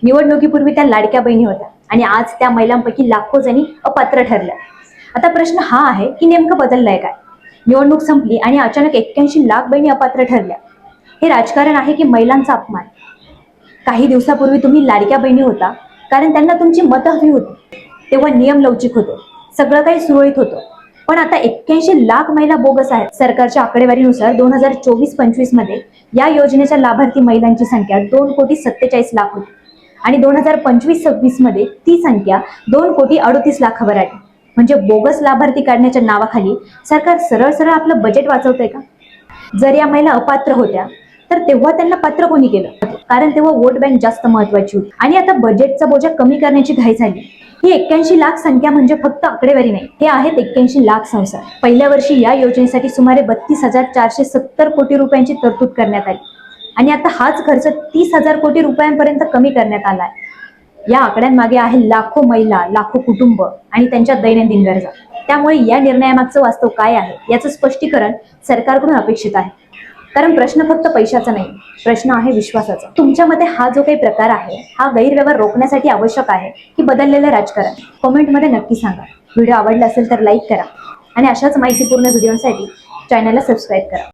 निवडणुकीपूर्वी त्या लाडक्या बहिणी होत्या आणि आज त्या महिलांपैकी लाखो जणी अपात्र ठरल्या। आता प्रश्न हा आहे की नेमकं बदललंय काय? निवडणूक संपली आणि अचानक 81 लाख बहिणी अपात्र ठरल्या। हे राजकारण आहे की महिलांचा अपमान? काही दिवसापूर्वी तुम्ही लाडक्या बहिणी होता कारण त्यांना तुमची मतं हवी होती, तेव्हा नियम लवचिक होते, सगळं काही सुरळीत होतं। पण आता 81 लाख महिला बोगस आहेत। सरकारच्या आकडेवारीनुसार 2024-25 मध्ये या योजनेच्या लाभार्थी महिलांची संख्या 2,47,00,000 होती आणि 2025-26 मध्ये ती संख्या 2,38,00,000 आली। म्हणजे बोगस लाभार्थी काढण्याच्या नावाखाली सरकार सरळ सरळ आपलं बजेट वाचवतंय का? जर या महिला अपात्र होत्या तर तेव्हा त्यांना पात्र कोणी केलं? कारण तेव्हा वोट बँक जास्त महत्वाची होती आणि आता बजेटचा बोजा कमी करण्याची घाई झाली। ही 81 लाख संख्या म्हणजे फक्त आकडेवारी नाही, हे आहेत 81 लाख संसार। पहिल्या वर्षी या योजनेसाठी सुमारे 32,470 कोटी रुपयांची तरतूद करण्यात आली आणि आता हाच खर्च 30,000 कोटी रुपयांपर्यंत कमी करण्यात आलाय। या आकड्यांमागे आहे लाखो महिला, लाखो कुटुंब आणि त्यांच्या दैनंदिन गरजा। त्यामुळे या निर्णयामागचं वास्तव काय आहे याचं स्पष्टीकरण सरकारकडून अपेक्षित आहे। कारण प्रश्न फक्त पैशाचा नाही, प्रश्न आहे विश्वासाचा। तुमच्या मते हा जो काही प्रकार आहे हा गैरव्यवहार रोखण्यासाठी आवश्यक आहे की बदललेलं राजकारण? कमेंटमध्ये नक्की सांगा। व्हिडिओ आवडला असेल तर लाईक करा आणि अशाच माहितीपूर्ण व्हिडिओसाठी चॅनलला सबस्क्राईब करा।